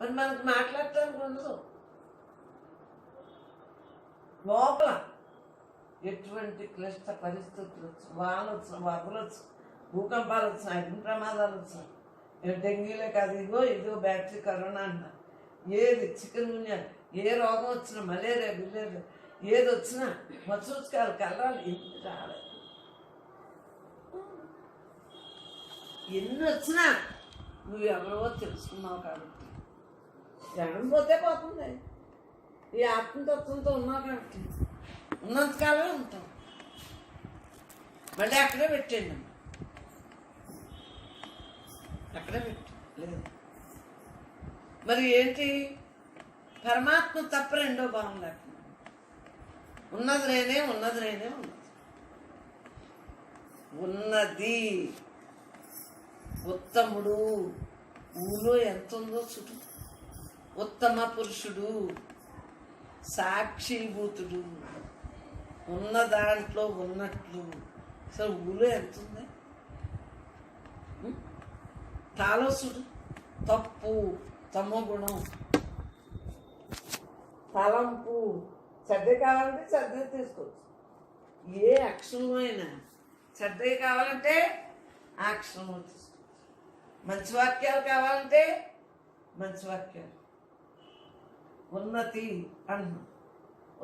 మరి మనకు మాట్లాడటానికి ఉండదు. లోపల ఎటువంటి క్లిష్ట పరిస్థితులు వచ్చు, వానలు వచ్చిన, వరదలు వచ్చిన, భూకంపాలు వచ్చిన, అగ్ని ప్రమాదాలు వచ్చిన, డెంగీలే కాదు, ఇదిగో బ్యాటరీ కరోనా అంట, ఏది చికెన్ గున్యా, ఏ రోగం వచ్చినా, మలేరియా బిలేరియా ఏది వచ్చినా, మసూచికాలు కలరాలు ఎన్ని రాలేదు. ఎన్ని వచ్చినా నువ్వు ఎవరో తెలుసుకున్నావు కాబట్టి జగన్ పోతే పోతుంది. ఈ ఆత్మతత్వంతో ఉన్నావు కాబట్టి ఉన్నంతకాలమే ఉంటాం. మళ్ళీ అక్కడే పెట్టండి, అక్కడే పెట్టు లేదు. మరి ఏంటి? పరమాత్మ తప్ప రెండో భావం లేకుండా ఉన్నది నేనే, ఉన్నది నేనే, ఉన్నది ఉత్తముడు. ఊళ్ళో ఎంత ఉందో చుట్టూ ఉత్తమ పురుషుడు, సాక్షిభూతుడు, ఉన్న దాంట్లో ఉన్నట్లు. అసలు ఊళ్ళో ఎంత ఉంది? తాలోసుడు తప్పు, తమో గుణం, తలంపు. చెడ్డ కావాలంటే చెడ్డ తీసుకోవచ్చు. ఏ అక్షరంలో అయినా చెడ్డవి కావాలంటే ఆ అక్షరంలో తీసుకోవచ్చు. మంచి వాక్యాలు కావాలంటే మంచి వాక్యాలు. ఉన్నతి అంటున్నాం,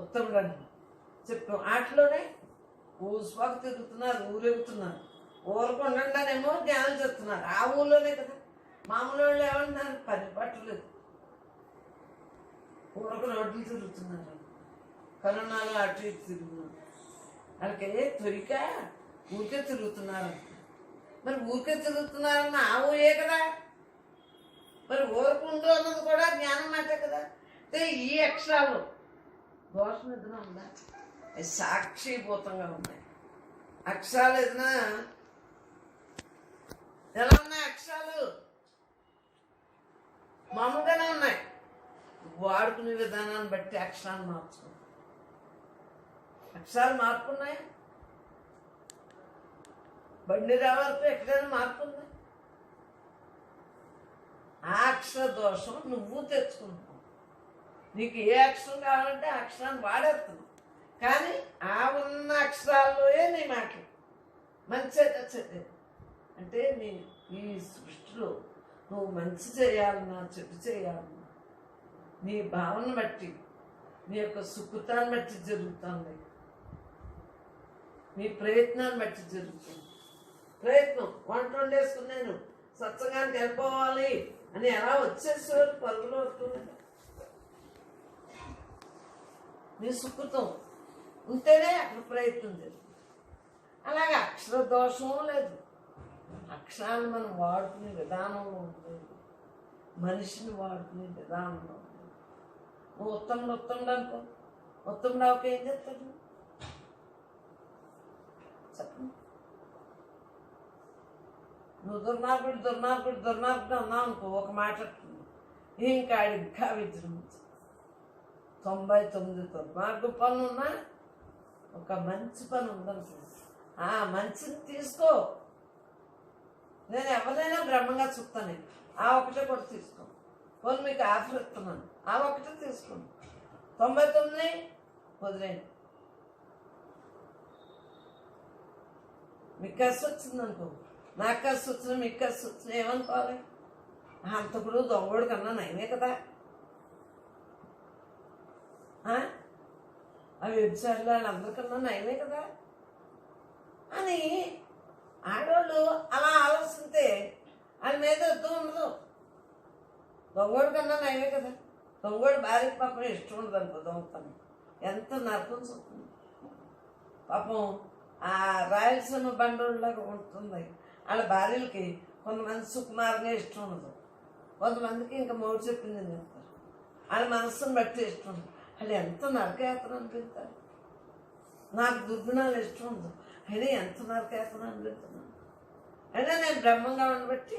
ఉత్తముడు అంటున్నాం, చెప్పాం. వాటిలోనే ఊసుపాకు తిరుగుతున్నారు, ఊరెగుతున్నారు. ఊరకు ఉండండానేమో జ్ఞానం చెప్తున్నారు. ఆ ఊళ్ళోనే కదా. మామూలు వాళ్ళు ఏమంటున్నారు? పని పట్టలేదు, ఊరకు రోడ్లు తిరుగుతున్నారు, కరోనాలో అటు ఇటు తిరుగుతున్నారు. వాళ్ళకి తొలిక ఊరికే తిరుగుతున్నారు. మరి ఊరికే తిరుగుతున్నారన్న ఆ ఊయే కదా. మరి ఊరకు ఉండు అన్నది కూడా జ్ఞానం మాటే కదా. అంటే ఈ అక్షరాలు దోషం ఏదైనా ఉందా? సాక్షిభూతంగా ఉన్నాయి. అక్షరాలు ఏదైనా ఎలా ఉన్నాయి? అక్షరాలు మామూలుగానే ఉన్నాయి. వాడుకునే విధానాన్ని బట్టి అక్షరాలు మార్చుకున్నాయి. అక్షరాలు మార్పున్నాయి. బండి రావాలకు ఎక్కడైనా మార్పు ఉంది. ఆ అక్షర దోషం నువ్వు తెచ్చుకుంటున్నావు. నీకు ఏ అక్షరం కావాలంటే ఆ అక్షరాన్ని వాడేస్తున్నావు. కానీ ఆ ఉన్న అక్షరాల్లోనే నీ మాటలు మంచి చెడ్డ అంటే నీ సృష్టిలో నువ్వు మంచి చేయాలన్నా చెడు చేయాలన్నా నీ భావన బట్టి, నీ యొక్క సుకృతాన్ని బట్టి జరుగుతుంది. నీ ప్రయత్నాన్ని బట్టి జరుగుతుంది. ప్రయత్నం వంట వండేసుకుని నేను సత్సంగానికి వెళ్ళిపోవాలి అని ఎలా వచ్చేసేవారు పరుగులో వస్తుంది. నీ సుకృతం ఉంటేనే అక్కడ ప్రయత్నం జరుగుతుంది. అలాగే అక్షర దోషం లేదు. అక్షరాన్ని మనం వాడుకునే విధానంలో ఉంటుంది, మనిషిని వాడుకునే విధానంలో ఉంటుంది. నువ్వు ఉత్తముడు అనుకో, ఉత్తముడు అవక ఏం చేస్తాడు చెప్పండి. నువ్వు దుర్మార్గుడు అన్నావు అనుకో, ఒక మాట ఇంకా విజృంభించు. 99 దుర్మార్గు పనులు ఉన్నా ఒక మంచి పని ఉందనుకో, ఆ మంచిని తీసుకో. నేను ఎవరైనా బ్రహ్మంగా చూస్తాను. ఆ ఒకటే కూడా తీసుకో. పోనీ మీకు ఆఫర్ ఇస్తున్నాను, ఆ ఒకటే తీసుకోండి. 99 వదిలేండి. మీకు కసి వచ్చిందనుకో, నాకు కసి వచ్చిన, మీకు కసి వచ్చిన ఏమనుకోవాలి? హంతకుడు దొంగడు కన్నా నయమే కదా. ఆ వ్యభిచారులు వాళ్ళందరికన్నా నయమే కదా అని ఆడవాళ్ళు అలా ఆలోచిస్తే వాళ్ళ మీద యుద్ధం ఉండదు. దొంగోడు కన్నా నయమే కదా. దొంగోడు భార్యకి పాపం ఇష్టం ఉండదు అనుకో, దొంగతనం ఎంత నరకం చూస్తుంది. పాపం ఆ రాయలసీమ బండోళ్ళలాగా ఉంటుంది. వాళ్ళ భార్యలకి కొంతమంది సుకుమారంగా ఇష్టం ఉండదు, కొంతమందికి ఇంకా మౌడు చెప్పింది చెప్తారు. వాళ్ళ మనస్సును బట్టి ఇష్టం ఉండదు. వాళ్ళు ఎంత నరకయాత్ర అనిపిస్తారు. నాకు దుర్గుణాలు ఇష్టం ఉండదు, అయినా ఎంత నరకయాత్ర అనిపిస్తున్నాను. అయినా నేను బ్రహ్మంగా ఉండబట్టి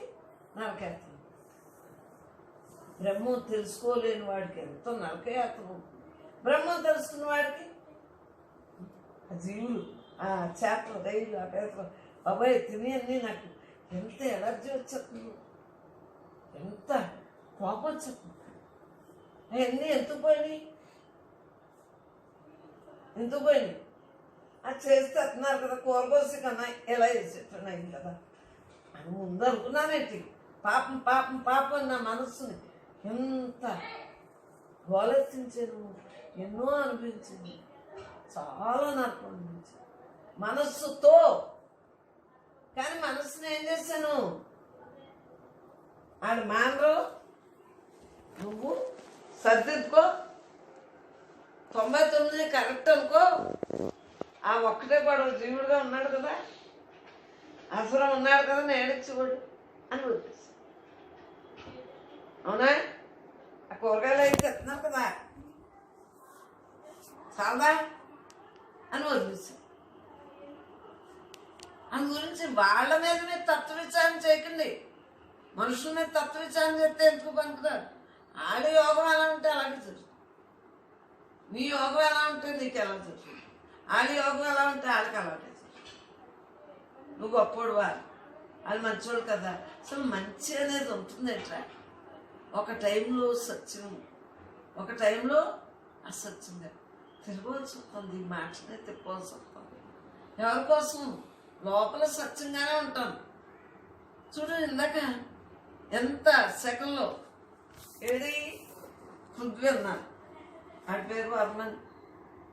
నరకయాత్ర. బ్రహ్మం తెలుసుకోలేని వాడికి ఎంతో నరకయాత్ర ఉంటుంది. బ్రహ్మం తెలుసుకున్న వాడికి ఆ జీవులు, ఆ చేపలు, రైలు, ఆ పేపలు బాబాయ్ తిని అన్నీ నాకు ఎంత ఎలర్జీ వచ్చేస్తుంది, ఎంత కోపం వచ్చేస్తుంది. అవన్నీ ఎందుకు పోయినాయి? ఎందుకు పోయినాయి? అది చేస్తే వస్తున్నారు కదా, కూరకోసి కన్నా ఎలా వేసేట్టున్నాయి కదా అని ముందు అనుకున్నానేంటి. పాపం పాపం పాపం నా మనస్సుని ఎంత ఆలోచించాను, ఎన్నో అనిపించింది, చాలా నాకు అనిపించింది మనస్సుతో. కానీ మనస్సుని ఏం చేశాను? ఆడు మానరు, నువ్వు సర్దిద్దుకో, 99 కరెక్ట్ అనుకో, ఆ ఒక్కటే పడవ జీవుడుగా ఉన్నాడు కదా, అసలు ఉన్నాడు కదా, నేడిచ్చేవాడు అని వదిలేసి. అవునా? ఆ కూరగాయలు అయితే చెప్తున్నారు కదా, చాలదా అని వదిలేసి. అందు గురించి వాళ్ళ మీద మీరు తత్వ విచారణ చేయకండి. మనుషుల మీద తత్వ విచారణ చేస్తే ఎందుకు పనికిరారు. ఆడ యోగం ఎలా ఉంటే అలాగే జరుగుతుంది, నీ యోగం ఎలా ఉంటే నీకు ఎలా జరుగుతుంది, ఆడ యోగం ఎలా ఉంటే ఆడికి అలాగే జరుగుతుంది. నువ్వు గొప్పోడువా, అది మంచోడు కదా. అసలు మంచి అనేది ఉంటుంది ఎట్లా? ఒక టైంలో సత్యం, ఒక టైంలో అసత్యంగా తిరగవలసి వస్తుంది, ఈ మాటలనే తిప్పవలసి వస్తుంది. ఎవరి కోసం? లోపల సత్యంగానే ఉంటాను. చూడు, ఇందాక ఎంత సెకండ్లో ఏది పృథ్వీ అన్నాడు, ఆడి పేరు వర్మన్,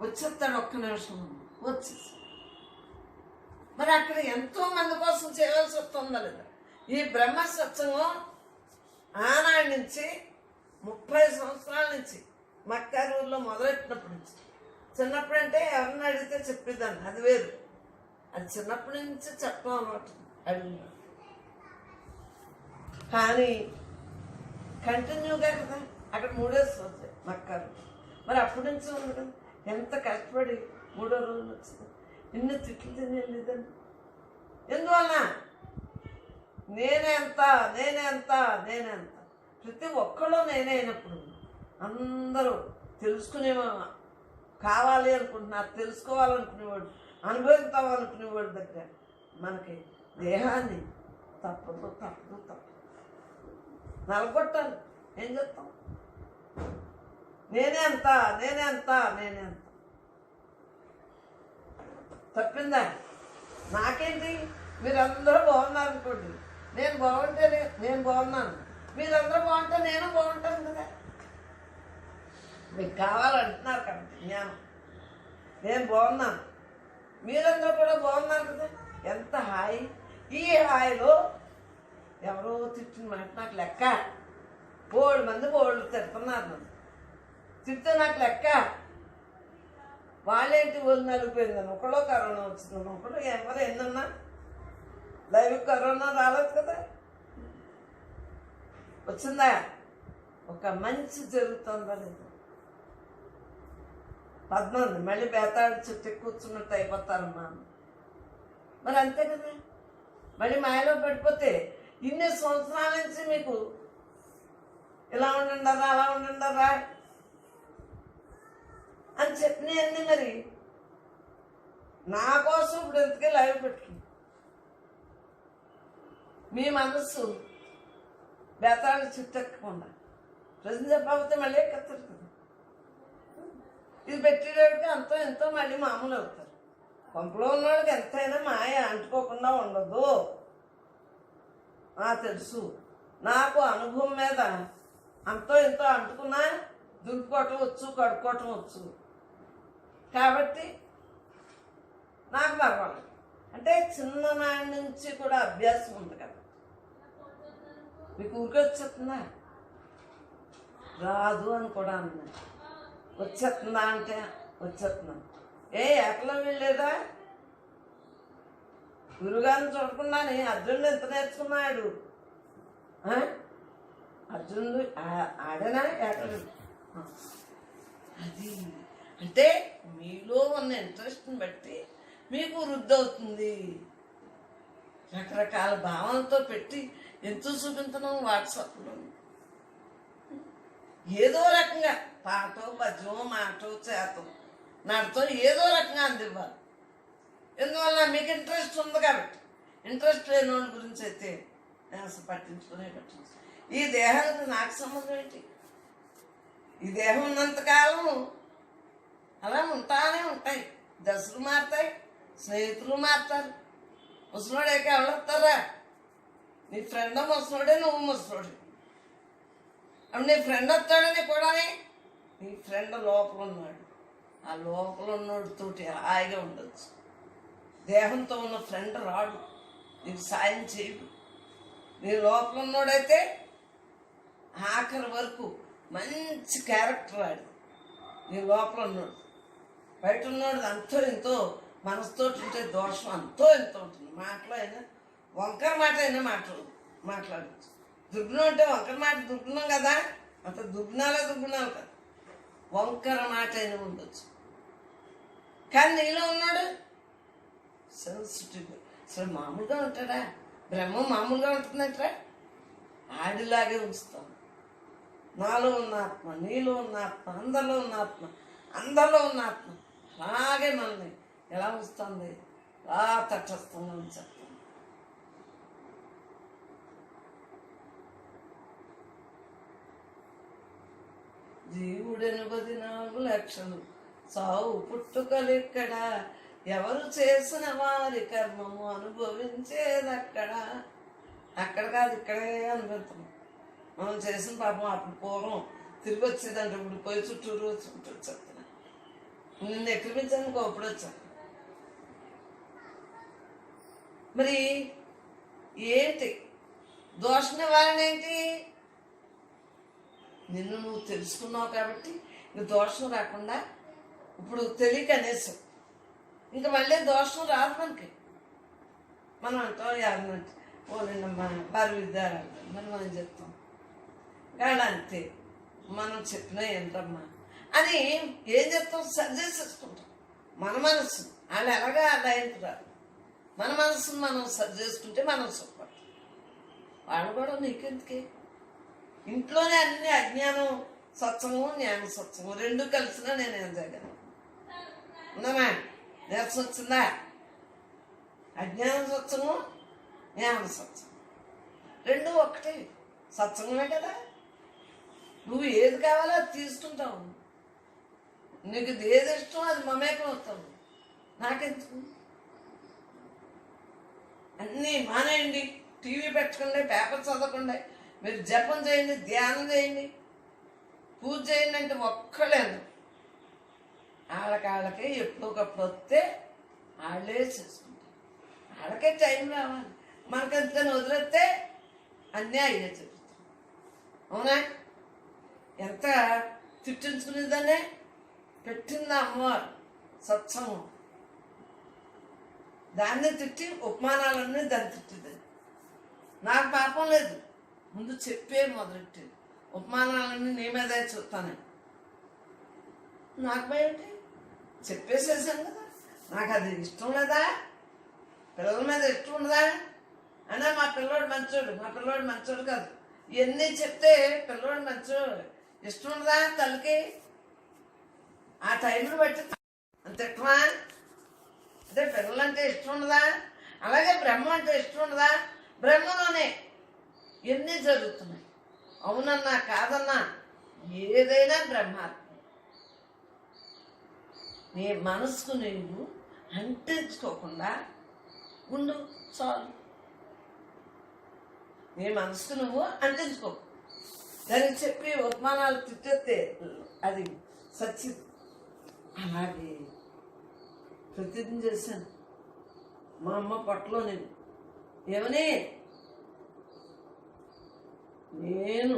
వచ్చేస్తాడు ఒక్క నిమిషం వచ్చేసి. మరి అక్కడ ఎంతో మంది కోసం చేయవలసి వస్తుందా లేదా? ఈ బ్రహ్మ సత్సంగం ఆనాటి నుంచి 30 సంవత్సరాల నుంచి మక్కారూరులో మొదలెట్టినప్పటి నుంచి, చిన్నప్పుడు అంటే ఎవరిని అడిగితే చెప్పేదాన్ని, అది వేరు. అది చిన్నప్పటి నుంచి చెప్పడం అన్నమాట అడిగిన. కానీ కంటిన్యూగా కదా అక్కడ 3 వచ్చాయి మక్కారు. మరి అప్పటి నుంచి ఉంది కదా, ఎంత కష్టపడి 3వ రోజులు వచ్చింది, ఇన్ని తిట్లు తినేదండి. ఎందువల్ల? నేనెంత నేనెంత నేనెంత, ప్రతి ఒక్కళ్ళు నేనే అయినప్పుడు అందరూ తెలుసుకునేవా కావాలి అనుకుంటున్నారు, తెలుసుకోవాలనుకునేవాడు, అనుభవిస్తామనుకునేవాడి దగ్గర మనకి దేహాన్ని తప్పదు తప్పదు తప్పదు నలగొట్టాలి. ఏం చెప్తాం? నేనే అంత నేనే అంత నేనే అంత తప్పిందా? నాకేంటి, మీరందరూ బాగున్నారు అనుకోండి, నేను బాగుంటే నేను బాగున్నాను, మీరందరూ బాగుంటే నేను బాగుంటాను కదా. మీకు కావాలంటున్నారు కాబట్టి జ్ఞానం, నేను బాగున్నాను, మీరందరూ కూడా బాగున్నారు కదా, ఎంత హాయి. ఈ హాయిలో ఎవరో తిట్టిన మాట నాకు లెక్క, 3 మంది 3 తిడుతున్నారు నన్ను, తిడితే నాకు లెక్క. వాళ్ళేంటి వాళ్ళు నలిగిపోయిందని, ఒకడో కరోనా వచ్చిందని, ఒకడు ఎవరు ఎన్నన్నా లైవ్ కరోనా రాలేదు కదా, వచ్చిందా? ఒక మంచి జరుగుతుందా లేదు? 14 మళ్ళీ బేతాడు చుట్టూ కూర్చున్నట్టు అయిపోతారమ్మా. మరి అంతే కదా, మళ్ళీ మాయలో పడిపోతే ఇన్ని సంవత్సరాల నుంచి మీకు ఇలా ఉండండరా అలా ఉండండరా అని చెప్పినవన్నీ మరి నా కోసం ఇప్పుడు ఎందుకే లైవ్ పెట్టుకుంది. మీ మనస్సు బేతాళి చుట్టెక్కకుండా ప్రజలు చెప్పకపోతే మళ్ళీ ఎక్కతారు కదా. ఇది పెట్టేటోడికి అంతో ఎంతో మళ్ళీ మామూలు అవుతారు. కొంపలో ఉన్నవాడికి ఎంతైనా మాయ అంటుకోకుండా ఉండదు. తెలుసు, నాకు అనుభవం మీద అంతో ఎంతో అంటుకున్నా దులుపుకోవటం వచ్చు, కడుక్కోవటం వచ్చు కాబట్టి నాకు పర్వాలేదు. అంటే చిన్ననాటి నుంచి కూడా అభ్యాసం ఉంది కదా. మీకు ఊరికి వచ్చేస్తుందా? రాదు అని కూడా అన్నా. వచ్చేస్తుందా అంటే వచ్చేస్తున్నాను. ఎక్కలో వెళ్ళేదా? గురుగారిని చూడకుండానే అర్జునుడు ఎంత నేర్చుకున్నాడు. అర్జునుడు ఆడనా ఏకలు. అది అంటే మీలో ఉన్న ఇంట్రెస్ట్ని బట్టి మీకు వృద్ధి అవుతుంది. రకరకాల భావనతో పెట్టి ఎంతో చూపించడం వాట్సాప్లో ఏదో రకంగా పాటో పద్యమో మాటో చేతో నాటితో ఏదో రకంగా అందివ్వాలి. ఎందువల్ల మీకు ఇంట్రెస్ట్ ఉంది కాబట్టి. ఇంట్రెస్ట్ లేని వాళ్ళ గురించి అయితే నేను అసలు పట్టించుకునే ఈ దేహానికి నాకు సంబంధం ఏంటి? ఈ దేహం ఉన్నంతకాలం అలా ఉంటానే ఉంటాయి. దశలు మారుతాయి, స్నేహితులు మారుతారు. ముసలోడేక ఎవడొస్తారా? నీ ఫ్రెండ్ ముసలోడే, నువ్వు ముసలోడే. అప్పుడు నీ ఫ్రెండ్ వస్తాడని కూడా నీ ఫ్రెండ్ లోపల ఉన్నాడు. ఆ లోపల ఉన్నోడితోటి హాయిగా ఉండొచ్చు. దేహంతో ఉన్న ఫ్రెండ్ రాడు, నీకు సాయం చేయడు. నీ లోపల ఉన్నోడైతే ఆఖరి వరకు మంచి క్యారెక్టర్ ఆడు. నీ లోపల ఉన్నాడు. బయట ఉన్నాడు అంతో ఎంతో మనసుతో ఉంటే దోషం అంతో ఎంతో ఉంటుంది. మాటలో అయినా వంకర మాట అయినా మాట్లాడచ్చు. దుర్గుణం అంటే వంకర మాట దుర్గుణం కదా, అంత దుర్గుణాలు కదా. వంకర మాట అయినా ఉండొచ్చు. కానీ నీలో ఉన్నాడు సెన్సిటివ్. అసలు మామూలుగా ఉంటాడా? బ్రహ్మ మామూలుగా ఉంటుందంటరా? ఆడిలాగే ఉంచుతాం. నాలో ఉన్న ఆత్మ, నీలో ఉన్న ఆత్మ, అందరిలో ఉన్న ఆత్మ, అందరిలో ఉన్న ఆత్మ అలాగే మనల్ని ఎలా ఉంచుతుంది? అలా తటస్థంగా ఉంచేస్తాం. జీవుడెను 14 లక్షలు, సావు పుట్టుకలెక్కడ, ఎవరు చేసిన వారి కర్మము అనుభవించేదక్కడ. అక్కడ కాదు, ఇక్కడే అనుభవిస్తాం. మనం చేసిన పాపం అప్పుడు పూర్వం తిరిగి వచ్చేదంటే ఇప్పుడు పోయి చుట్టూరు వచ్చేస్తున్నా. నిన్ను ఎక్కిరించాను అప్పుడు వచ్చాను. మరి ఏంటి దోష నివారణ? ఏంటి? నిన్ను నువ్వు తెలుసుకున్నావు కాబట్టి నువ్వు దోషం రాకుండా ఇప్పుడు తెలియక అనేసావు. ఇంకా మళ్ళీ దోషం రాదు మనకి. మనం అంటాం యాదనంటే ఓలేనమ్మా వారి విద్యారాలు మరి మనం చెప్తాం కాడ అంతే. మనం చెప్పినా ఏంటమ్మా అని ఏం చెప్తాం? సరి చేసేసుకుంటాం మన మనసు. వాళ్ళు ఎలాగా లైన్కి రాదు. మన మనసును మనం సరి చేసుకుంటే మనం సుఖపడతాం. వాళ్ళు కూడా నీకెందుకే? ఇంట్లోనే అన్ని అజ్ఞానం సత్సంగం, జ్ఞానం సత్సంగం రెండు కలిసినా నేను ఏం చేయగలను? ఉందమ్మా, నీరసం వచ్చిందా? అజ్ఞానం సత్సంగం, జ్ఞానం సత్సంగం రెండు ఒక్కటే. సత్సంగమే కదా. నువ్వు ఏది కావాలో అది తీసుకుంటావు. నీకు ఏది ఇష్టం అది మమేకం అవుతావు. నాకెందుకు? అన్నీ మానేయండి. టీవీ పెట్టకండి, పేపర్ చదవకండి, మీరు జపం చేయండి, ధ్యానం చేయండి, పూజ చేయండి అంటే ఒక్కలేదు. వాళ్ళకి ఎప్పుడొకప్పుడు వస్తే వాళ్ళే చేసుకుంటారు. వాళ్ళకే టైం రావాలి. మనకంతకని వదిలేస్తే అన్నీ అయ్యే చెప్తాం. అవునా? ఎంత తిట్టించుకునేదాన్నే పెట్టింది అమ్మవారు సత్సంగం. దాన్ని తిట్టి ఉపమానాలన్నీ దాన్ని తిట్టిందని. నాకు పాపం లేదు, ముందు చెప్పే మొదలెట్టేది. ఉపమానాలన్నీ నీ మీదే చూస్తాను. నాకు భయం ఏంటి? చెప్పేసేసాను కదా. నాకు అది ఇష్టం లేదా? పిల్లల మీద ఇష్టం ఉండదా? అయినా మా పిల్లోడు మంచోడు కాదు. ఇవన్నీ చెప్తే పిల్లోడు మంచోడు ఇష్టం ఉండదా తల్లికి? ఆ టైంను బట్టి అంత ఇష్టమా? అంటే పిల్లలంటే ఇష్టం ఉండదా? అలాగే బ్రహ్మ అంటే ఇష్టం ఉండదా? బ్రహ్మలోనే ఎన్ని జరుగుతున్నాయి. అవునన్నా కాదన్నా ఏదైనా బ్రహ్మాత్మ. నీ మనసుకు నువ్వు అంటించుకోకుండా ఉండు చాలు. నీ మనసుకు నువ్వు అంటించుకో. దానికి చెప్పి ఉపమానాలు తిట్టేస్తే అది సత్యం. అలాగే ప్రతిజ్ఞ చేశాను మా అమ్మ పొట్టలో నేను ఏమని, నేను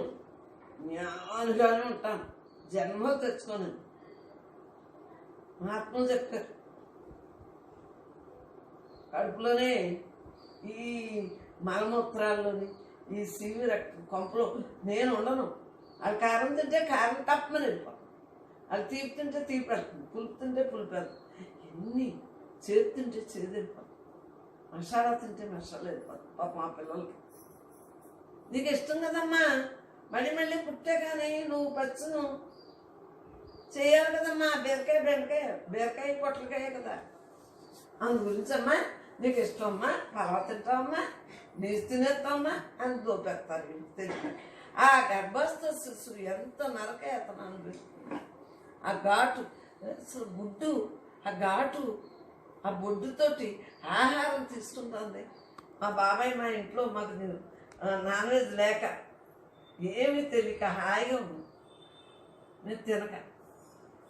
జ్ఞానుగానే ఉంటాను, జన్మలు తెచ్చుకోను. మహాత్ములు చెప్పారు కడుపులోనే ఈ మలమూత్రాల్లోని ఈ సివి రక్తం కొంపలో నేను ఉండను. అది కారం తింటే కారం తప్పమని వెళ్ళిపోతాను. అది తీపి తింటే తీపి వెళ్తుంది, పులుపు తింటే పులుపు వెళ్తుంది. ఎన్ని చేదు తింటే చేదు వెళ్ళిపోతుంది, మసాలా తింటే మసాలా వెళ్ళిపోతుంది. పాప మా పిల్లలకి నీకు ఇష్టం కదమ్మా. మళ్ళీ పుట్టే కానీ నువ్వు పచ్చును చేయాలి కదమ్మా. బీరకాయ పొట్లకాయ కదా. అందు గురించి అమ్మా నీకు ఇష్టం అమ్మా, పలావ్ తింటావమ్మా, నీరు తినేస్తావమ్మా అని దోపేస్తారు. తెలియదు ఆ గర్భస్థ శిశువు ఎంత నరకయాతన అనిపిస్తుంది. ఆ ఘాటు అసలు గుడ్డు, ఆ ఘాటు, ఆ బొడ్డుతోటి ఆహారం తీసుకుంటుంది. మా బాబాయ్ మా ఇంట్లో మాకు నాన్ వెజ్ లేక ఏమీ తెలియక హాయిగా ఉంది. నేను తినక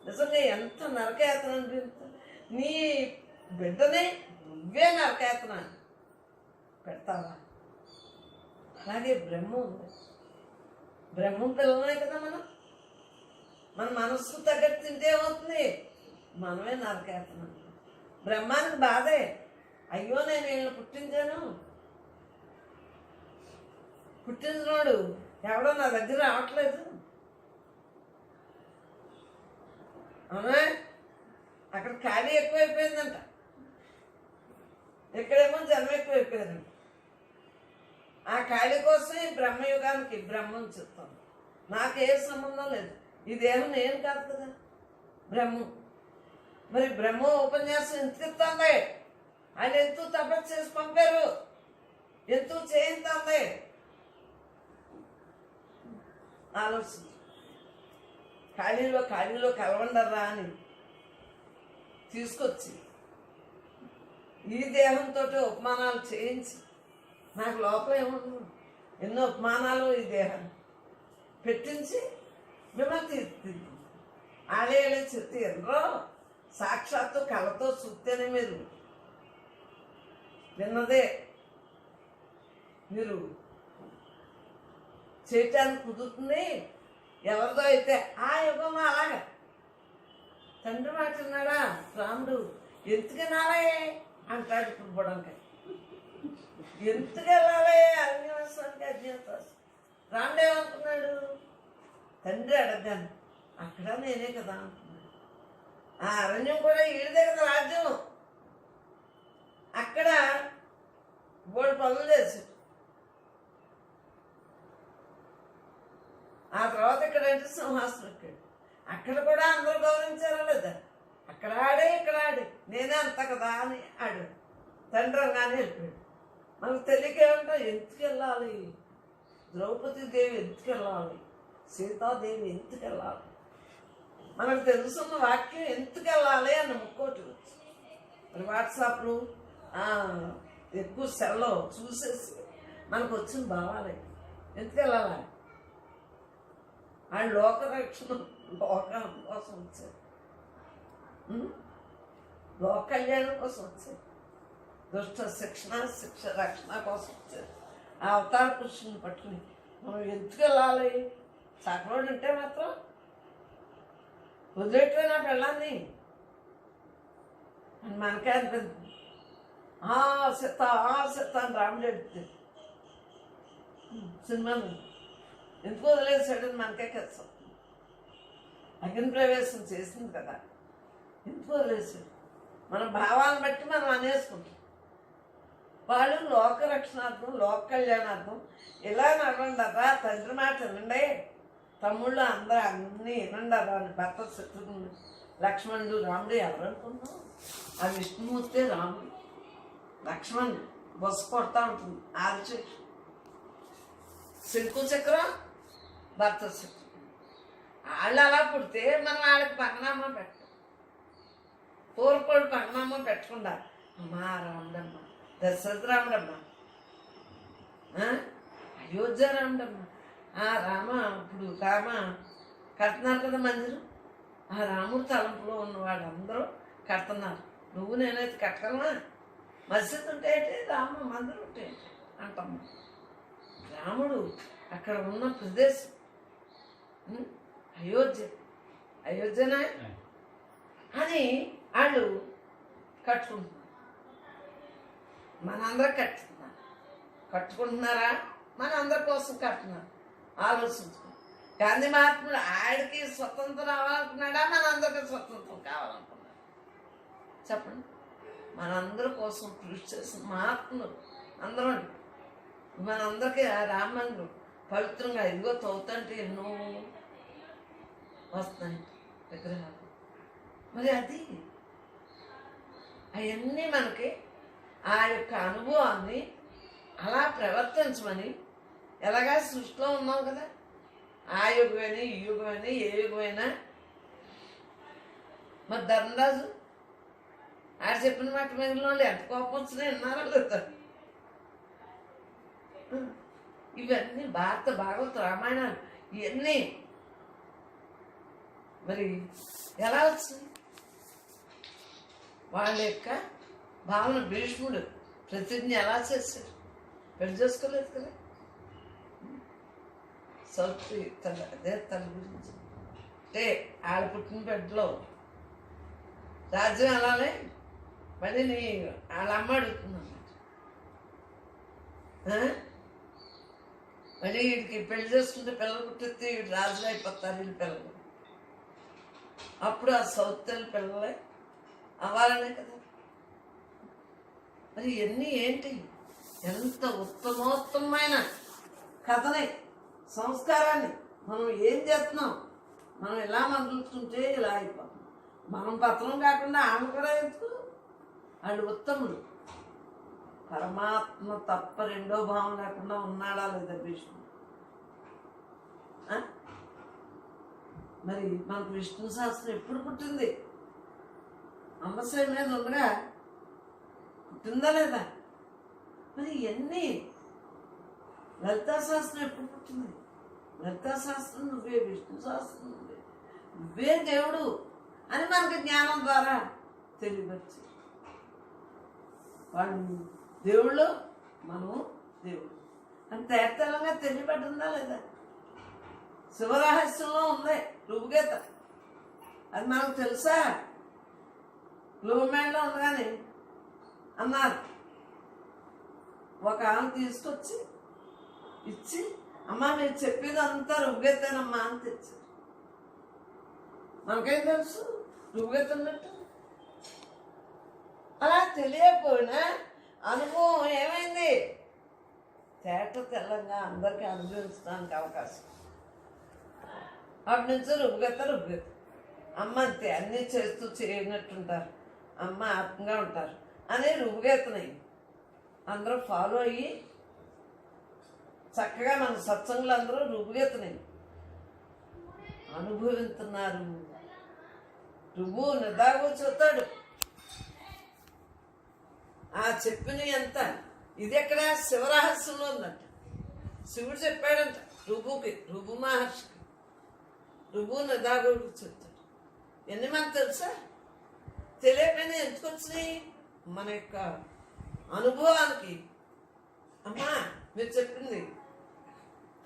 నిజంగా ఎంత నరకయాతన అనిపిస్తుంది. నీ బిడ్డనే నువ్వే నరకయాతన పెడతావా? అలాగే బ్రహ్మ ఉంది. బ్రహ్మం పిల్లలే కదా మన మనసుకు తగ్గట్టు తింటే ఏమవుతుంది? మనమే నరకేస్తున్నాం. బ్రహ్మానికి బాధే, అయ్యో నేను వీళ్ళని పుట్టించాను, పుట్టించినోడు ఎవడో నా దగ్గర రావట్లేదు. అవునా? అక్కడ ఖాళీ ఎక్కువైపోయిందంట, ఇక్కడేమో జనం ఎక్కువైపోయారంట. ఆ ఖాళీ కోసమే బ్రహ్మయుగానికి బ్రహ్మం చెప్తాను. నాకే సంబంధం లేదు, ఈ దేహం నేను కాదు కదా, బ్రహ్మం. మరి బ్రహ్మ ఉపన్యాసం ఎందుకు ఇస్తుంది? ఆయన ఎందుకు తపస్సు చేసి పంపారు, ఎందుకు చేయింది? ఆలోచన. ఖాళీలో కలవండర్రా అని తీసుకొచ్చి ఈ దేహంతో ఉపమానాలు చేయించి, నాకు లోపల ఏముండదు, ఎన్నో ఉపమానాలు ఈ దేహాన్ని పెట్టించి మిమ్మల్ని తీర్పు ఆలే చెప్తే ఎన్నో సాక్షాత్తు కళతో చూస్తేనే మీరు విన్నదే మీరు చేయటానికి కుదురుతుంది. ఎవరిదో అయితే ఆ యుగమా అలాగా తండ్రి మాట ఉన్నాడా రాముడు, ఎందుకు వినాలే అంటాడు. ఇప్పుడు బుడంకాయ ఎందుకు వెళ్ళాలి అరణ్యవాసానికి? అజ్ఞాతవాసం. రాముడు ఏమనుకున్నాడు? తండ్రి అడగాను, అక్కడ నేనే కదా అనుకున్నాడు. ఆ అరణ్యం కూడా ఈడిదే కదా రాజ్యం. అక్కడ బోడు పనులు చేశాడు. ఆ తర్వాత ఇక్కడంటే సింహాసనం ఎక్కాడు. అక్కడ కూడా అందరూ గౌరవించారా లేదా? అక్కడ ఆడే ఇక్కడ ఆడే నేనే అంత కదా అని ఆడు. తండ్రి కానీ వెళ్ళిపోయాడు. మనకు తెలియకేమంటాం, ఎందుకు వెళ్ళాలి? ద్రౌపది దేవి ఎందుకు వెళ్ళాలి? సీతాదేవి ఎందుకు వెళ్ళాలి? మనకు తెలుసున్న వాక్యం ఎందుకు వెళ్ళాలి అన్న ముక్కోటి. మరి వాట్సాప్లు ఎక్కువ సెల్లో చూసేసి మనకు వచ్చిన భావాలే ఎందుకు వెళ్ళాలి? ఆయన లోకరక్షణ లోకం కోసం వచ్చారు, లోక కళ్యాణం కోసం వచ్చారు, దుష్ట శిక్ష రక్షణ కోసం వచ్చారు. ఆ అవతార పురుషుని పట్టుకుని మనం ఎందుకు వెళ్ళాలి? సకలోడు ఉంటే మాత్రం వదిలేట్లే నా పెళ్ళాన్ని అని మనకే అనిపిస్తుంది. సిత్త అని రాముడు అడిగితే సినిమాను ఎందుకు వదిలేసాడని మనకే కష్టం. అగ్ని ప్రవేశం చేసింది కదా, ఎందుకు వదిలేసాడు? మన భావాలను బట్టి మనం అనేసుకుంటాం. వాళ్ళు లోక రక్షణార్థం, లోక కళ్యాణార్థం ఇలా నడవండరా, తండ్రి మాట వినండి, తమ్ముళ్ళు అందరూ అన్నీ వినండరా అని భర్త శత్రుఘ్నుడు, లక్ష్మణుడు, రాముడు ఎవరనుకున్నాం? ఆ విష్ణుమూర్తే రాముడు. లక్ష్మణుడు బొస్సు కొడతా ఉంటుంది, ఆదిశేషు. శంకు చక్రం భర్త శత్రుఘ్నుడు. వాళ్ళు అలా పుడితే మనం వాళ్ళకి పగనామా పెట్టాం. తోలుకోడు పగనామా పెట్టకుండా అమ్మా రాముడమ్మ, దశరథ రాముడమ్మ, అయోధ్య రాముడమ్మ, రామ ఇప్పుడు రామ కడుతున్నారు కదా మందిరం. ఆ రాముడు తలంపులో ఉన్న వాళ్ళందరూ కడుతున్నారు. నువ్వు నేనైతే కట్టగలమా? మసీదు ఉంటే ఏంటి, రామ మందిరం ఉంటే ఏంటి అంటాము. రాముడు అక్కడ ఉన్న ప్రదేశం అయోధ్యనా అని వాళ్ళు కట్టుకుంటున్నారు. మనందరూ కట్టుకుంటున్నారా? మనందరి కోసం కట్టున్నారు. ఆలోచించుకో. గాంధీ మహాత్ముడు ఆడికి స్వతంత్రం రావాలనుకున్నాడా? మనందరికీ స్వతంత్రం కావాలనుకున్నాడు? చెప్పండి. మనందరి కోసం కృషి చేసిన మహాత్ములు అందరూ. మనందరికీ ఆ రామ మందిరం పవిత్రంగా ఇదిగో తవ్వుతుంటే ఎన్నో వస్తున్నాయి విగ్రహాలు. మరి అది అవన్నీ మనకి ఆ యొక్క అనుభవాన్ని అలా ప్రవర్తించమని, ఎలాగా సృష్టిలో ఉన్నాం కదా, యుగమైనా ఈ యుగమైనా ఏ యుగమైనా మరి ధర్మరాజు ఆడ చెప్పిన మాట మిగిలిన వాళ్ళు ఎంత కోపం వచ్చినా విన్నారా లేదా? ఇవన్నీ భారత భాగవత రామాయణాలు ఇవన్నీ మరి ఎలా వచ్చింది? వాళ్ళ యొక్క భావన భీష్ముడు ప్రతిజ్ఞ ఎలా చేశారు? పెళ్లి చేసుకోలేదు కదా. సౌత్రి అదే తన గురించి అంటే ఆడ పుట్టిన బిడ్డలో రాజ్యం అలానే మళ్ళీ నీ వాళ్ళ అమ్మ అడుగుతున్నాను మళ్ళీ వీడికి పెళ్లి చేసుకుంటే పిల్లలు పుట్టితే వీడు రాజుగా అయిపోతారు వీళ్ళు పిల్లలు. అప్పుడు ఆ సౌత్రి పిల్లలే అవ్వాలనే కదా. మరి ఇవన్నీ ఏంటి? ఎంత ఉత్తమోత్తమైన కథని, సంస్కారాన్ని మనం ఏం చేస్తున్నాం? మనం ఇలా మదులుతుంటే ఇలా అయిపోతాం. మనం పత్రం కాకుండా ఆమె కూడా ఎందుకు? వాళ్ళు ఉత్తములు. పరమాత్మ తప్ప రెండో భావం లేకుండా ఉన్నాడా లేదా భీష్ముడు? మరి మనకు విష్ణు శాస్త్రం ఎప్పుడు పుట్టింది? అమ్మశ్రీ మీద ఉండగా పుట్టిందా లేదా? మరి ఇవన్నీ లలితా శాస్త్రం ఎప్పుడు పుట్టింది? లలితా శాస్త్రం నువ్వే, విష్ణు శాస్త్రం నువ్వే దేవుడు అని మనకి జ్ఞానం ద్వారా తెలియవచ్చు. వాళ్ళు దేవుళ్ళు, మనము దేవుడు అని తేటతెల్లంగా తెలియబడిందా లేదా? శివరహస్యంలో ఉంది రుభుగీత. అది మనకు తెలుసా? గ్లోమెంట్లో ఉండగానే అన్నారు. ఒక ఆమె తీసుకొచ్చి ఇచ్చి, అమ్మ మీరు చెప్పేది అంతా రుభుగీతేనమ్మా అని తెచ్చారు. మనకేం తెలుసు రుభుగీత ఉన్నట్టు? అలా తెలియకపోయినా అనుభవం ఏమైంది? తేట తెల్లంగా అందరికీ అనుభవించడానికి అవకాశం. అప్పటి నుంచి రుభుగీత అమ్మ అంతే, అన్నీ చేస్తూ చేయనట్టుంటారు, అమ్మ ఆత్మగా ఉంటారు అనే రుభుగీతని అందరూ ఫాలో అయ్యి చక్కగా మన సత్సంగులు అందరూ రుభుగీతని అనుభవిస్తున్నారు. రుభు నిదాగు చూస్తాడు. ఆ చెప్పిన ఎంత ఇది ఎక్కడ? శివరహస్యంలో ఉందంట. శివుడు చెప్పాడంట రుభుకి, రుభు మహర్షికి. రుభు నిదాగుడు చెప్తాడు. ఎన్ని మనకు తెలుసా? తెలియకపోయినా ఎందుకు వచ్చినాయి? మన యొక్క అనుభవానికి. అమ్మా మీరు చెప్పింది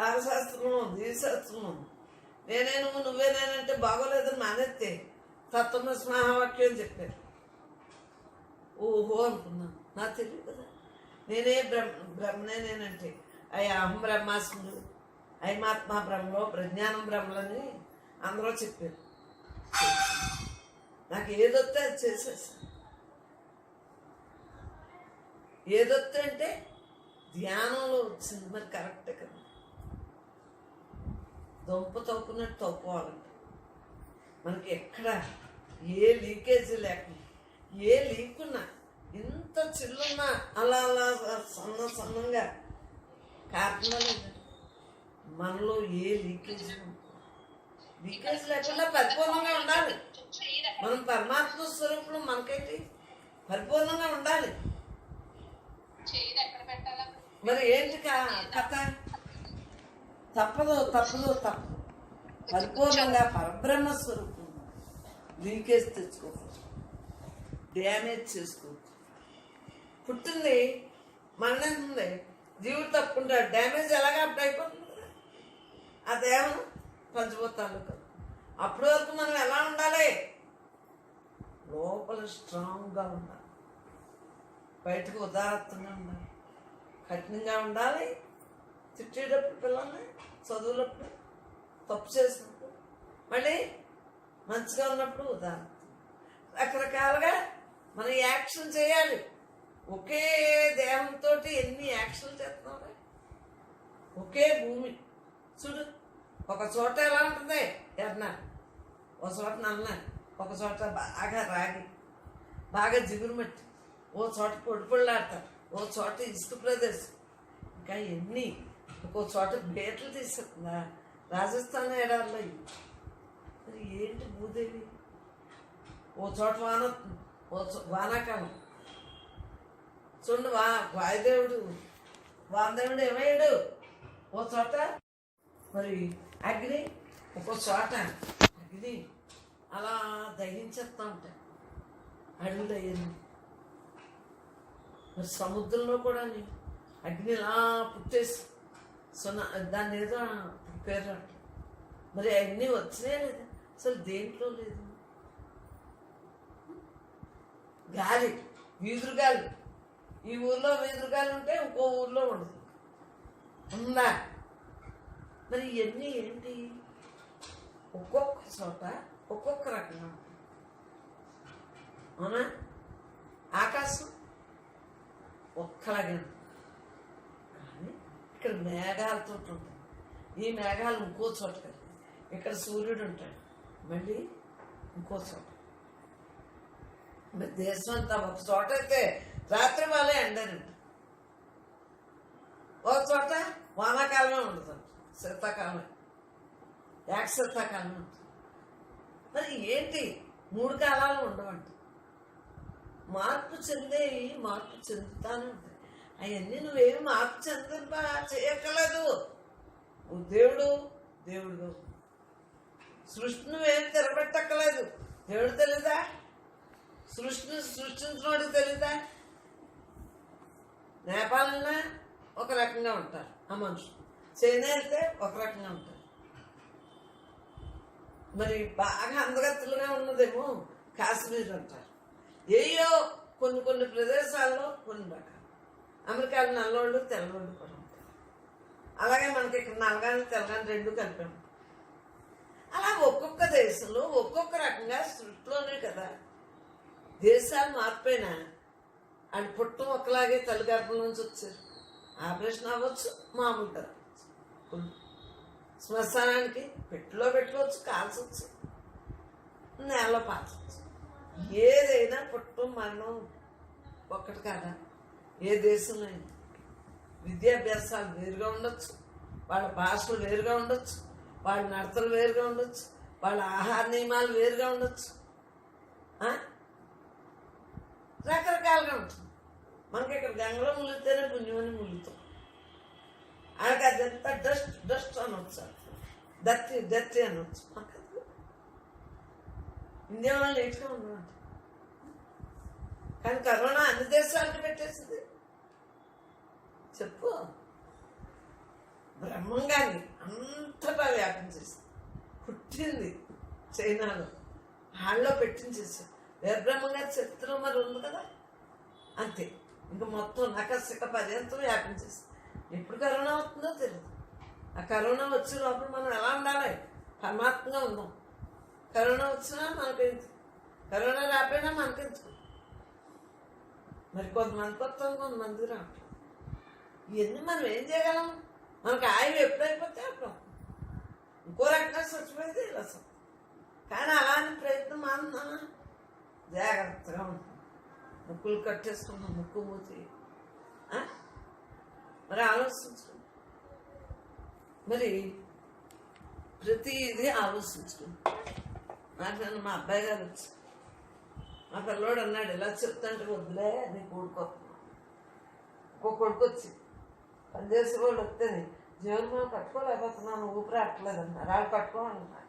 ఆ శాస్త్రంలో ఉంది, ఈ శాస్త్రంలో ఉంది, నేనే నువ్వు నువ్వే నేనంటే బాగోలేదని మానేస్తే తత్వమసి మహావాక్యం చెప్పారు. ఓహో అనుకున్నాను, నాకు తెలియదు కదా. నేనే బ్రహ్మనే నేనంటే అయ్యా అహం బ్రహ్మాస్ముడు, అయమాత్మ బ్రహ్మలో ప్రజ్ఞానం బ్రహ్మలని అందరూ చెప్పారు. నాకు ఏదొస్తే అది చేసేసాను. ఏదొస్తే అంటే ధ్యానంలో వచ్చింది. మరి కరెక్టే కదా. దొంప తవ్వుకున్నట్టు తవ్వుకోవాలంట. మనకి ఎక్కడ ఏ లీకేజీ లేకుండా, ఏ లీకున్నా, ఇంత చిల్లున్నా అలా అలా సన్నంగా కాకుండా మనలో ఏ లీకేజీ లేకుండా పరిపూర్ణంగా ఉండాలి. మనం పరమాత్మ స్వరూపులు, మనకైతే పరిపూర్ణంగా ఉండాలి. మరి ఏంటి కథ? తప్పదు పరిపూర్ణంగా పరబ్రహ్మ స్వరూపం. లీకేజ్ తెచ్చుకోవచ్చు, డ్యామేజ్ చేసుకోవచ్చు. పుట్టింది మననే ఉంది, జీవుడు తప్పుకుంటాడు, డ్యామేజ్ ఎలాగా అప్పుడు అయిపోతుంది కదా. ఆ దేహం పంచభూతాలు కదా. అప్పటి వరకు మనం ఎలా ఉండాలి? లోపల స్ట్రాంగ్గా ఉండాలి, బయటకు ఉదారత్వంగా ఉండాలి, కఠినంగా ఉండాలి. తిట్టేటప్పుడు పిల్లల్ని, చదువులప్పుడు, తప్పు చేసినప్పుడు, మళ్ళీ మంచిగా ఉన్నప్పుడు ఉదాహరణ. రకరకాలుగా మనం యాక్షన్ చేయాలి. ఒకే దేహంతో ఎన్ని యాక్షన్లు చేస్తున్నాం. ఒకే భూమి చూడు, ఒక చోట ఎలా ఉంటుంది ఎర్న, ఒక చోట నల్ల, ఒక చోట బాగా రాగి, బాగా జిగురు మట్టి, ఓ చోట పొడిపొళ్ళాడతారు, ఓ చోట ఇసుక ప్రదేశం, ఇంకా ఎన్ని, ఒక్కో చోట బేటలు తీసేస్తుందా, రాజస్థాన్ ఎడారిలో ఇవి. మరి ఏంటి భూదేవి? ఓ చోట వాన, వానాకాలం చూడండి, వాయుదేవుడు వానదేవుడు ఏమయ్యాడు ఓ చోట, మరి అగ్ని ఒక్కో చోట అగ్ని అలా దహించేస్తూ ఉంటాయి అడవులు అయ్యింది. మరి సముద్రంలో కూడా అగ్ని ఇలా పుట్టేసి దాన్ని ఏదో పేరు. మరి అన్నీ వచ్చినాయా లేదా? అసలు దేంట్లో లేదు. గాలి, వీధురు గాలి, ఈ ఊర్లో వీధురు గాలి ఉంటే ఇంకో ఊర్లో ఉండదు, ఉందా? మరి ఇవన్నీ ఏంటి? ఒక్కొక్క చోట ఒక్కొక్క రకంగా ఉంటుంది, అవునా? ఆకాశం ఒక్కలాగే ఉంటుంది, కానీ ఇక్కడ మేఘాలతో ఉంటుంది. ఈ మేఘాలు ఇంకో చోట కదా, ఇక్కడ సూర్యుడు ఉంటాడు, మళ్ళీ ఇంకో చోట. మరి దేశం అంతా ఒక చోట అయితే రాత్రి వాళ్ళే ఎండనంట, ఒక చోట వానాకాలమే ఉండదు, శీతాకాలమే, శీతాకాలమే ఉంటుంది. మరి ఏంటి? 3 కాలాలు ఉండవంట. మార్పు చెందేవి మార్పు చెందుతానే ఉంటాయి. అవన్నీ నువ్వేమి మార్పు చేయక్కర్లేదు. దేవుడు దేవుడు సృష్టి నువ్వేమి తిరగబెట్టక్కర్లేదు. దేవుడు తెలీదా? సృష్టిని సృష్టించినోడు తెలీదా? నేపాలన్నా ఒక రకంగా ఉంటారు ఆ మనుషులు, చైనా వెళ్తే ఒక రకంగా ఉంటారు. మరి బాగా అందగత్తులుగా ఉన్నదేమో కాశ్మీర్ అంటారు. ఏయో కొన్ని ప్రదేశాల్లో కొన్ని రకాలు. అమెరికాలో నల్లోళ్ళు తెల్లవాళ్ళు కూడా ఉంటారు. అలాగే మనకి ఇక్కడ నల్లగాని తెల్లగాని 2 కలిపి ఉంటాయి. అలా ఒక్కొక్క దేశంలో ఒక్కొక్క రకంగా సృష్టిలోనే కదా. దేశాలు మార్పైనా అది పుట్టం ఒకలాగే తల్లి గర్భం నుంచి వచ్చారు. ఆపరేషన్ అవ్వచ్చు, మామూలుగా శ్మశానానికి పెట్టిలో పెట్టుకోవచ్చు, కాల్చవచ్చు, నేలలో పాచవచ్చు. ఏదైనా పుట్టం మరణం ఒక్కటి కాదా? ఏ దేశంలో అయినా విద్యాభ్యాసాలు వేరుగా ఉండొచ్చు, వాళ్ళ భాషలు వేరుగా ఉండొచ్చు, వాళ్ళ నడతలు వేరుగా ఉండొచ్చు, వాళ్ళ ఆహార నియమాలు వేరుగా ఉండొచ్చు, రకరకాలుగా ఉంటుంది. మనకి ఇక్కడ గంగలో ములిగితేనే పుణ్యమని ములుగుతాం. ఆయనకి అదంతా డస్ట్ అనొచ్చు, దత్తి అనొచ్చు. మాకు ఇండియా వాళ్ళు నీట్గా ఉన్నమాట. కానీ కరోనా అన్ని దేశాలకు పెట్టేసింది. చెప్పు, బ్రహ్మంగాన్ని అంతటా వ్యాపించేసింది. పుట్టింది చైనాలో, హాల్లో పెట్టించేసారు. వీరబ్రహ్మంగారి చరిత్ర మరి ఉంది కదా, అంతే. ఇంకా మొత్తం నకసిక పర్యంతం వ్యాపించేసింది. ఎప్పుడు కరోనా వస్తుందో తెలియదు. ఆ కరోనా వచ్చే లోపల మనం ఎలా ఉండాలి? పరమాత్మగా ఉందాం. కరోనా వచ్చినా మనకెందుకు, కరోనా రాపోయినా మనకెందుకు. మరి కొంతమందికి వస్తాం, కొంతమందికి రావట్లేదు. ఇవన్నీ మనం ఏం చేయగలం? మనకు ఆయువు ఎప్పుడైపోతే అప్పుడు ఇంకో రకంగా చచ్చిపోయింది రసం. కానీ అలాంటి ప్రయత్నం మానున్నామా? జాగ్రత్తగా ఉంటాం. ముక్కులు కట్టేసుకున్నాం, ముక్కు మూతి. మరి ఆలోచించుకున్నాం. మరి ప్రతి ఇది ఆలోచించుకున్నాం. నాకు మా అబ్బాయి గారు వచ్చి, మా పిల్లోడు అన్నాడు, ఇలా చెప్తాంటే వద్దులే నీ కొడుకొస్తున్నా. ఇంకో కొడుకు వచ్చి పనిచేసే వాళ్ళు వస్తేనే జీవన మనం కట్టుకోలేకపోతున్నాను, ఊపిరి అట్టలేదన్నారు. వాళ్ళు కట్టుకోమన్నారు,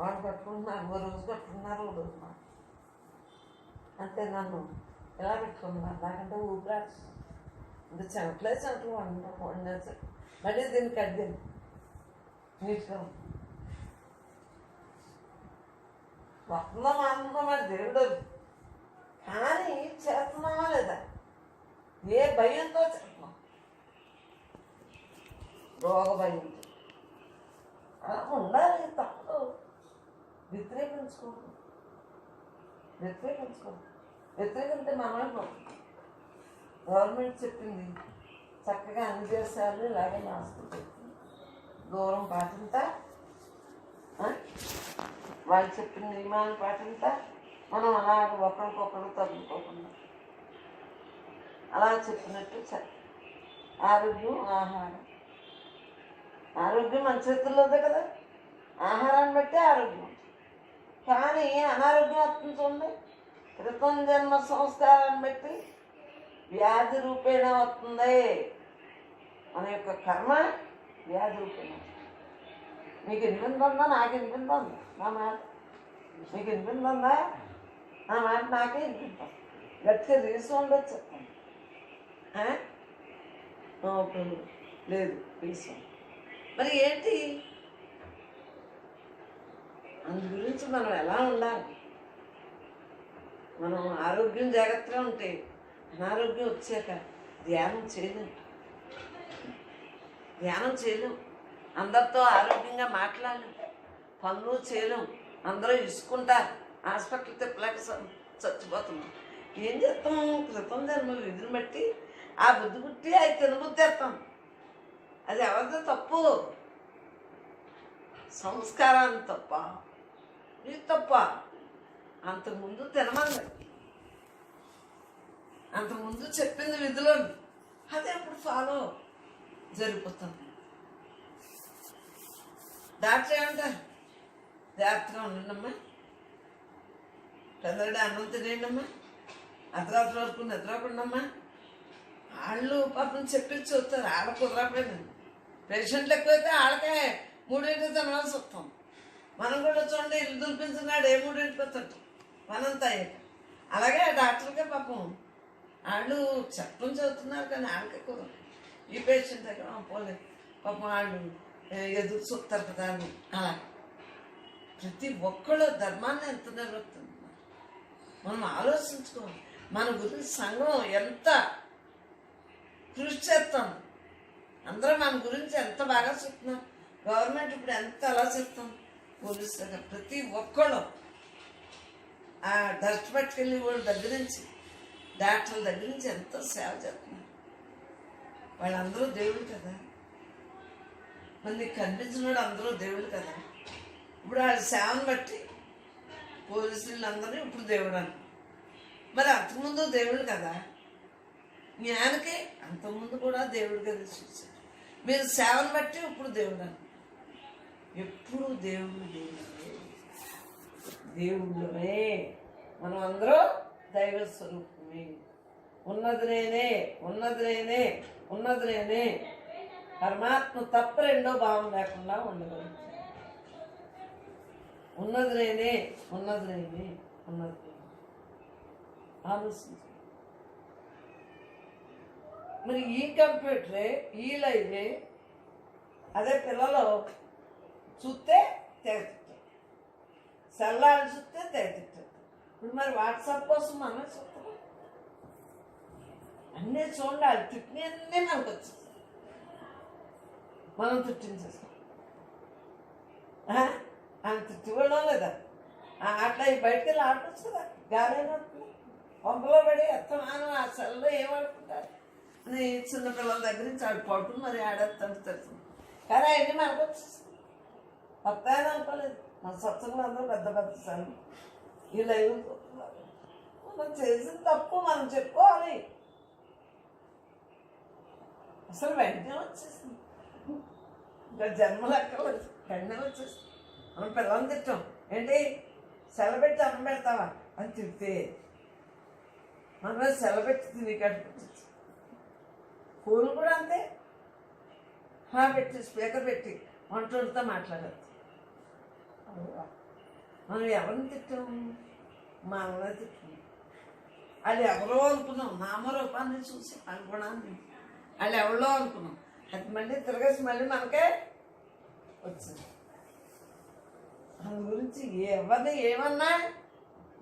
వాళ్ళు కట్టుకుంటున్నారు. ఓ రోజు కట్టుకున్నారు, ఓ రోజు మాట. అంతే, నన్ను ఎలా పెట్టుకున్నారు? నాకంటే ఊపిరి ఇంకా చెమటలు వండేసారు. మళ్ళీ దీన్ని కట్టింది నీట్గా వస్తుందా మానుకుందాం మరి దేవుడు. కానీ చేస్తున్నామా లేదా? ఏ భయంతో చేస్తున్నాం? రోగ భయంతో. అలా ఉండాలి, తప్పదు. వ్యతిరేకించుకోండి. వ్యతిరేకింటే మనమే. గవర్నమెంట్ చెప్పింది చక్కగా అన్ని దేశాలు ఇలాగే మాస్కులు పెట్టి దూరం పాటింతా, వాళ్ళు చెప్పిన నియమాలు పాటింతా, మనం అలాగ ఒకరికొకరు తగ్గుకోకుండా అలా చెప్పినట్టు ఆరోగ్యం, ఆహారం ఆరోగ్యం మన చేతుల్లోదే కదా. ఆహారాన్ని బట్టి ఆరోగ్యం. కానీ అనారోగ్యం వస్తుంది చూడండి, క్రితం జన్మ సంస్కారాన్ని బట్టి వ్యాధి రూపేణ వస్తుంది. మన యొక్క కర్మ వ్యాధి రూపేణ. మీకు వినిపిందా? నాకు వినిపిందా నా మాట? మీకు వినిపిందా? నా మాట నాకే వినిపిద్దాం. గట్టిగా రీసౌండ్ చెప్తాను. లేదు రీసౌండ్. మరి ఏంటి అందు గురించి మనం ఎలా ఉండాలి? మనం ఆరోగ్యం జాగ్రత్తగా ఉంటే అనారోగ్యం వచ్చాక ధ్యానం చేయలేం. అందరితో ఆరోగ్యంగా మాట్లాడలేం, పనులు చేయలేం. అందరూ ఇసుకుంటారు, హాస్పిటల్ తిప్పలేక చచ్చిపోతున్నాం. ఏం చేస్తాం? క్రితం జన్మ విధిని బట్టి ఆ బుద్ధి పుట్టి అవి తినబుద్ధేస్తాం. అది ఎవరిదో తప్పు? సంస్కారాన్ని తప్ప, నీ తప్ప. అంతకుముందు తినమంది, అంతకుముందు చెప్పింది విధిలో అదే ఇప్పుడు ఫాలో జరిగిపోతుంది. డాక్టర్ ఏమంటారు? జాగ్రత్తగా ఉండండమ్మా, పెద్దడి అన్నం తినేయండమ్మా, అర్ధరాత్రి వరకు నిద్రకుండమ్మా. వాళ్ళు పాపం చెప్పి చూస్తారు. ఆడ కుదరకపోయింది. పేషెంట్లు ఎక్కువైతే వాళ్ళకే 3 తినవలసి వస్తాం. మనం కూడా చూడండి, ఇల్లు దులిపించినాడు 3 వస్తుంటాం పనంతా అయ్యాక. అలాగే డాక్టర్కే పాపం వాళ్ళు చెప్పడం చదువుతున్నారు, కానీ వాళ్ళకే కుదరదు. ఈ పేషెంట్ దగ్గర పోలే పాపం వాళ్ళు ఎదురు చూస్తారు కదా అని. అలా ప్రతి ఒక్కళ్ళు ధర్మాన్ని ఎంత నిర్వర్తిస్తున్నారు మనం ఆలోచించుకోవాలి. మన గురించి సంఘం ఎంత కృషి చేస్తాం, అందరూ మన గురించి ఎంత బాగా చెప్తున్నారు. గవర్నమెంట్ ఇప్పుడు ఎంత అలా చెప్తాం. పోలీసులుగా ప్రతి ఒక్కళ్ళు ఆ డస్ట్ పట్టుకెళ్ళి వాళ్ళ దగ్గర నుంచి, డాక్టర్ల దగ్గర నుంచి ఎంతో సేవ చేస్తున్నారు. వాళ్ళందరూ దేవుడు కదా. మళ్ళీ కనిపించిన వాడు అందరూ దేవుడు కదా. ఇప్పుడు వాళ్ళ సేవను బట్టి పోలీసులందరూ ఇప్పుడు దేవుడు అని. మరి అంతకుముందు దేవుడు కదా. జ్ఞానికే అంతకుముందు కూడా దేవుడిగా చూశారు. మీరు సేవను బట్టి ఇప్పుడు దేవుడు అని. ఎప్పుడు దేవుళ్ళమే. మనం అందరూ దైవ స్వరూపమే. ఉన్నది నేనే పరమాత్మ తప్ప రెండో భావం లేకుండా ఉండగలుగుతాం. ఉన్నది నేనే ఆలోచించ. మరి ఈ కంప్యూటరే, ఈ లైవే అదే పిల్లలు చూస్తే తెగతిట్టారు, సెల్లాలు చూస్తే తెగతిట్టారు. ఇప్పుడు మరి వాట్సాప్ కోసం మనమే చూస్తాం. అన్నీ చూడండి, వాళ్ళు తిట్టినన్నీ మనకు వచ్చేస్తాయి. మనం తిట్టించేస్తాం. ఆయన తిట్టివ్వడం లేదా? అట్లా బయటకు వెళ్ళి ఆడవచ్చు కదా. గాలైనా పంపలో పడి ఎత్తమాను ఆ సెల్లో ఏమనుకుంటారు అని చిన్నపిల్లల దగ్గర నుంచి ఆడు పడుకుని మరి ఆడేస్తాను తెలుసు. కానీ అవన్నీ మనకు వచ్చేస్తుంది. కొత్త ఆయన అనుకోలేదు. మన సత్సంగులు అందరూ పెద్ద సెల్లు ఈ లైవ్ మనం చేసిన తప్పు మనం చెప్పుకోవాలి. అసలు వెంటనే వచ్చేసింది. ఇంకా జన్మలు ఎక్కడ వెంటనే వచ్చేసింది. మనం పిల్లల్ని తిట్టాం. ఏంటి సెలబెట్టి అన్నం పెడతావా అని తిడితే మనం సెలబెట్టి తిని కట్టుకొచ్చు. ఫోన్ కూడా అంతే. పెట్టి స్పీకర్ పెట్టి వంటతో మాట్లాడచ్చు. మనం ఎవరిని తిట్టాము? మా అమ్మనే తిట్టాము. వాళ్ళు ఎవరో అనుకున్నాం. నామరూపాన్ని చూసి అనుకున్నాను. వాళ్ళు ఎవరో అనుకున్నాం. అది మళ్ళీ తిరగేసి మళ్ళీ మనకే వచ్చింది. దాని గురించి ఎవరిని ఏమన్నా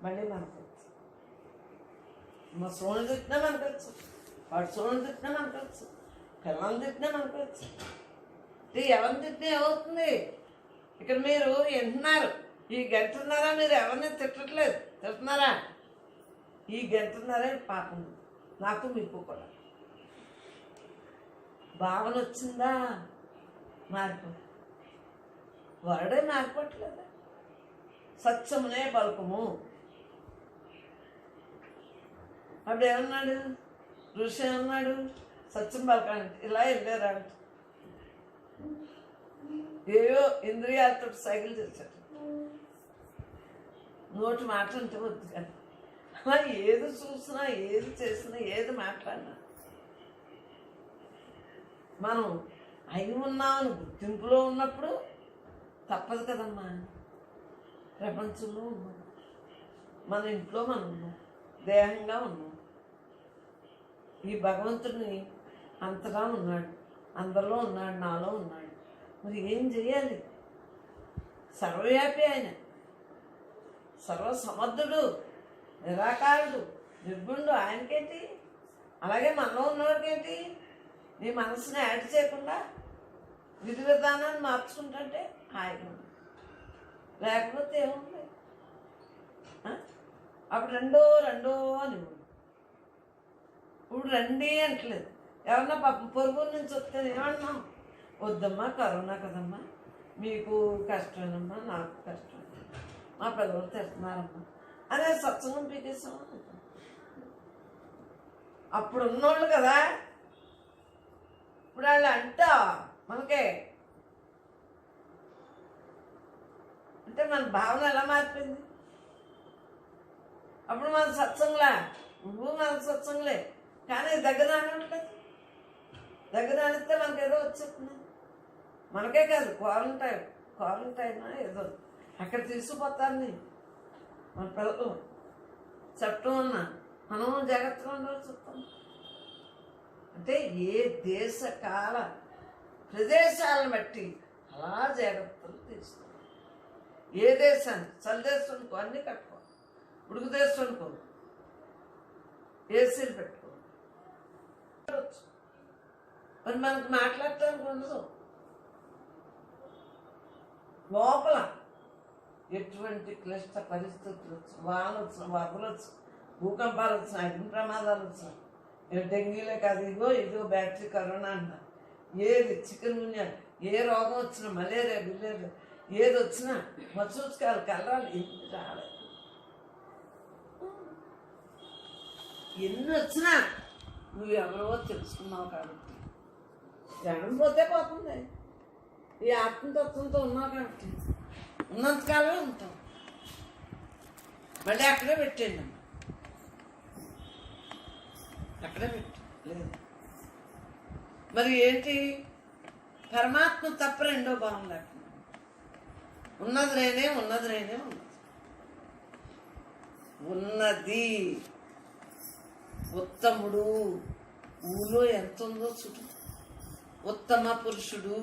మళ్ళీ మనకు వచ్చు. మా సోను తిట్టినా మనకు వచ్చు, వాడు సోను తిట్టినా మనకు వచ్చు, పిల్లల్ని తిట్టినా మనకు వచ్చు. ఎవరిని తిట్టినా ఏమవుతుంది? ఇక్కడ మీరు వింటున్నారు. ఈ గంటన్నారా మీరు ఎవరిని తిట్టట్లేదు, తిడుతున్నారా? ఈ గంటన్నారే పాపం నాకు మీకు కూడా భావన వచ్చిందా? మార్పు వాడే మారిపోవట్లేదా? సత్యమునే పలుకుము. అప్పుడు ఏమన్నాడు ఋషి? ఏమన్నాడు? సత్యం పలకండి. ఇలా వెళ్ళారంట. ఏవో ఇంద్రియాలతో సైకిల్ చేశాడు. నోటి మాట అంటే వద్దు కానీ అలా ఏది చూసినా ఏది చేసినా ఏది మాట్లాడినా మనం అయి ఉన్నామని గుర్తింపులో ఉన్నప్పుడు తప్పదు కదమ్మా. ప్రపంచంలో ఉన్నాం, మన ఇంట్లో మనం ఉన్నాం, దేహంగా ఉన్నాం. ఈ భగవంతుడిని అంతటా ఉన్నాడు, అందరిలో ఉన్నాడు, నాలో ఉన్నాడు. మరి ఏం చేయాలి? సర్వవ్యాపి ఆయన, సర్వసమర్థుడు, నిరాకారుడు, నిర్గుణుడు. ఆయనకేంటి? అలాగే మనలో ఉన్నవాడికేంటి? నీ మనసుని యాడ్ చేయకుండా విధి విధానాన్ని మార్చుకుంటుంటే హాయిగా ఉంది. లేకపోతే ఏముంది? అప్పుడు రెండో అని ఇప్పుడు రండి అంటలేదు. ఎవరన్నా పాపం పొరుగు నుంచి వస్తే ఏమన్నాం? వద్దమ్మా, కరోనా కదమ్మా, మీకు కష్టమేనమ్మా, నాకు కష్టం, మా పిల్లలు తిడుతున్నారమ్మా అనే సత్సంగం పీకేసాం. అప్పుడు ఉన్నోళ్ళు కదా, ఇప్పుడు వాళ్ళు అంటా మనకే అంటే మన భావన ఎలా మారిపోయింది? అప్పుడు మన సత్సంగులా, నువ్వు మన సత్సంగులే, కానీ దగ్గర రానివ్వట్లేదు. దగ్గర అనిస్తే మనకి ఏదో వచ్చేస్తుంది. మనకే కాదు, క్వారంటైన్ ఏదో అక్కడ తీసుకుపోతారని మన పిల్లలు చట్టం ఉన్నా మనం జాగ్రత్తగా ఉండాల్సి వస్తాం. అంటే ఏ దేశ కాల ప్రదేశాలను బట్టి అలా జాగ్రత్తలు తీసుకో. ఏ దేశాన్ని, చలి దేశం అనుకో అన్నీ కట్టుకో, ఉడుకు దేశం అనుకో ఏసీలు పెట్టుకో. మరి మనకు మాట్లాడటానికి ఉండదు. లోపల ఎటువంటి క్లిష్ట పరిస్థితులు వచ్చు, వానలు వచ్చిన, వరదలు వచ్చు, భూకంపాలు వచ్చిన, అగ్ని ప్రమాదాలు వచ్చిన, డెంగీలే కాదు, ఇదిగో బ్యాటరీ కరోనా అంట, ఏది చికెన్ గున్యా, ఏ రోగం వచ్చినా, మలేరియా బిలేరియా ఏది వచ్చినా, మసూచికాలు కలరాలు ఎన్ని రాలేదు. ఎన్ని వచ్చినా నువ్వు ఎవరో తెలుసుకున్నావు కాబట్టి జనం పోతే పోతుంది. ఈ ఆత్మతత్వంతో ఉన్నావు కాబట్టి ఉన్నంతకాలమే ఉంటావు. మళ్ళీ అక్కడే పెట్టేయండి, అక్కడే పెట్టు. లేదు మరి ఏంటి? పరమాత్మ తప్ప రెండో భావం లేకుండా ఉన్నది నేనే, ఉన్నది నేనే, ఉన్నది ఉత్తముడు. ఊళ్ళో ఎంత ఉందో చుట్టూ ఉత్తమ పురుషుడు.